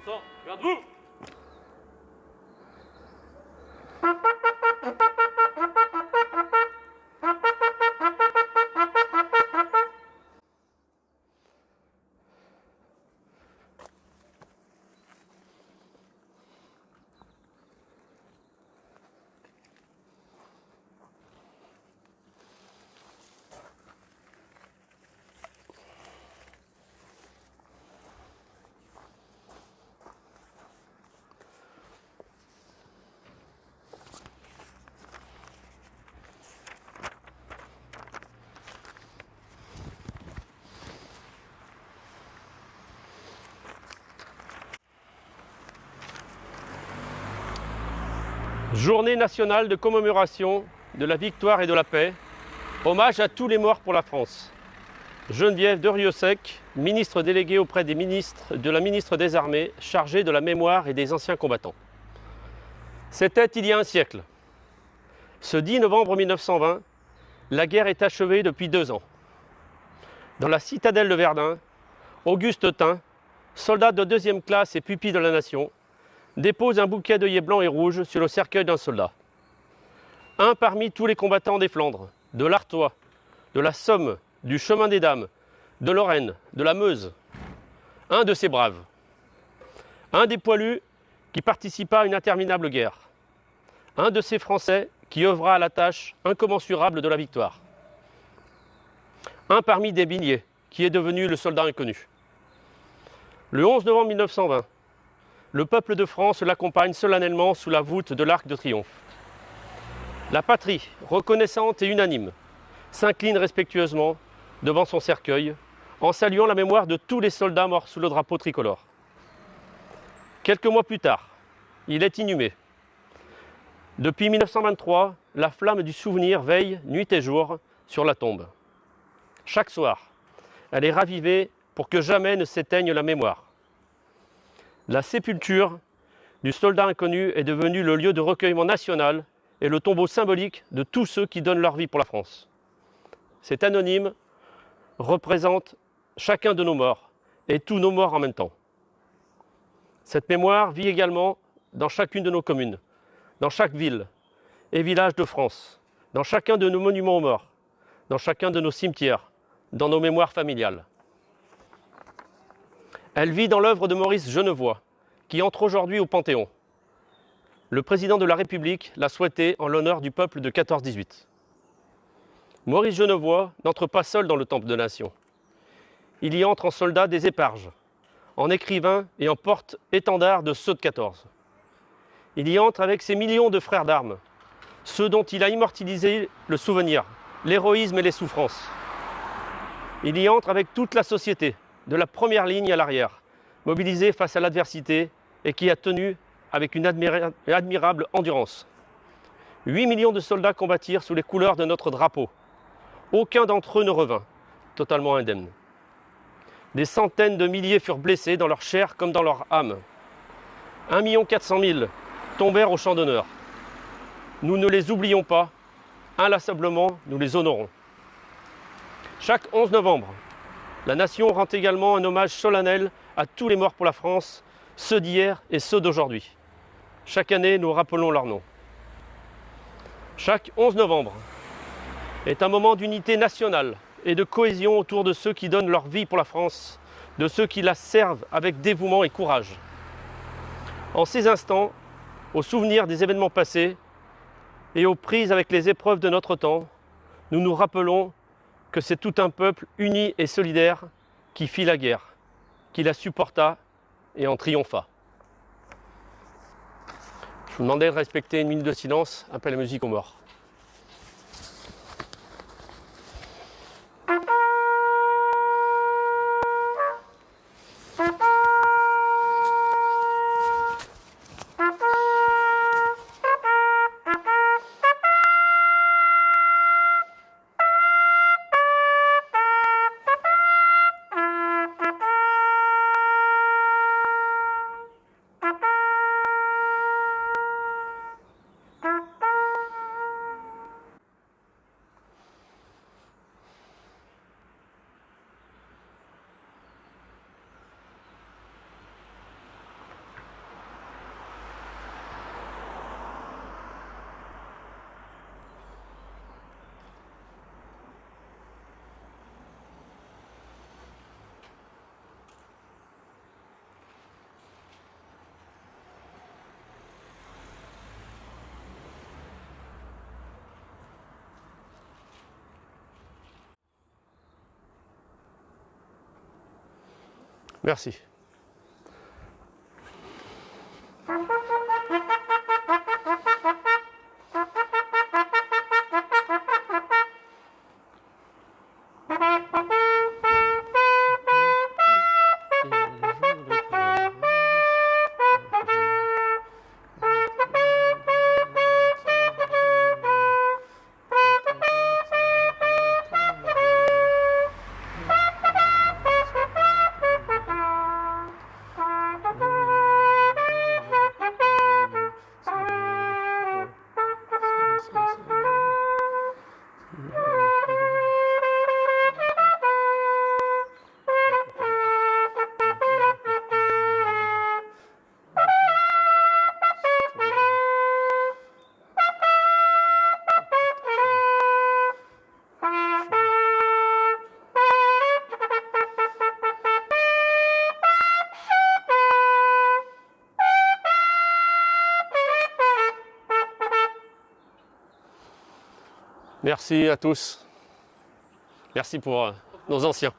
Attention, garde-vous. Journée nationale de commémoration de la victoire et de la paix. Hommage à tous les morts pour la France. Geneviève Derieussec, ministre déléguée auprès de la ministre des Armées, chargée de la mémoire et des anciens combattants. C'était il y a un siècle. Ce 10 novembre 1920, la guerre est achevée depuis 2 ans. Dans la citadelle de Verdun, Auguste Tin, soldat de 2e classe et pupille de la nation, dépose un bouquet d'œillets blancs et rouges sur le cercueil d'un soldat. Un parmi tous les combattants des Flandres, de l'Artois, de la Somme, du Chemin des Dames, de Lorraine, de la Meuse. Un de ces braves. Un des poilus qui participa à une interminable guerre. Un de ces Français qui œuvra à la tâche incommensurable de la victoire. Un parmi des milliers qui est devenu le soldat inconnu. Le 11 novembre 1920, le peuple de France l'accompagne solennellement sous la voûte de l'Arc de Triomphe. La patrie, reconnaissante et unanime, s'incline respectueusement devant son cercueil en saluant la mémoire de tous les soldats morts sous le drapeau tricolore. Quelques mois plus tard, il est inhumé. Depuis 1923, la flamme du souvenir veille nuit et jour sur la tombe. Chaque soir, elle est ravivée pour que jamais ne s'éteigne la mémoire. La sépulture du soldat inconnu est devenue le lieu de recueillement national et le tombeau symbolique de tous ceux qui donnent leur vie pour la France. Cet anonyme représente chacun de nos morts et tous nos morts en même temps. Cette mémoire vit également dans chacune de nos communes, dans chaque ville et village de France, dans chacun de nos monuments aux morts, dans chacun de nos cimetières, dans nos mémoires familiales. Elle vit dans l'œuvre de Maurice Genevoix, qui entre aujourd'hui au Panthéon. Le président de la République l'a souhaité en l'honneur du peuple de 14-18. Maurice Genevoix n'entre pas seul dans le temple de la Nation. Il y entre en soldat des éparges, en écrivain et en porte-étendard de ceux de 14. Il y entre avec ses millions de frères d'armes, ceux dont il a immortalisé le souvenir, l'héroïsme et les souffrances. Il y entre avec toute la société, de la première ligne à l'arrière, mobilisée face à l'adversité et qui a tenu avec une admirable endurance. 8 millions de soldats combattirent sous les couleurs de notre drapeau. Aucun d'entre eux ne revint, totalement indemne. Des centaines de milliers furent blessés dans leur chair comme dans leur âme. 1 400 000 tombèrent au champ d'honneur. Nous ne les oublions pas, inlassablement nous les honorons. Chaque 11 novembre, la Nation rend également un hommage solennel à tous les morts pour la France, ceux d'hier et ceux d'aujourd'hui. Chaque année, nous rappelons leurs noms. Chaque 11 novembre est un moment d'unité nationale et de cohésion autour de ceux qui donnent leur vie pour la France, de ceux qui la servent avec dévouement et courage. En ces instants, au souvenir des événements passés et aux prises avec les épreuves de notre temps, nous nous rappelons que c'est tout un peuple uni et solidaire qui fit la guerre, qui la supporta et en triompha. Je vous demandais de respecter 1 minute de silence après la musique aux morts. Merci. Merci à tous. Merci pour nos anciens.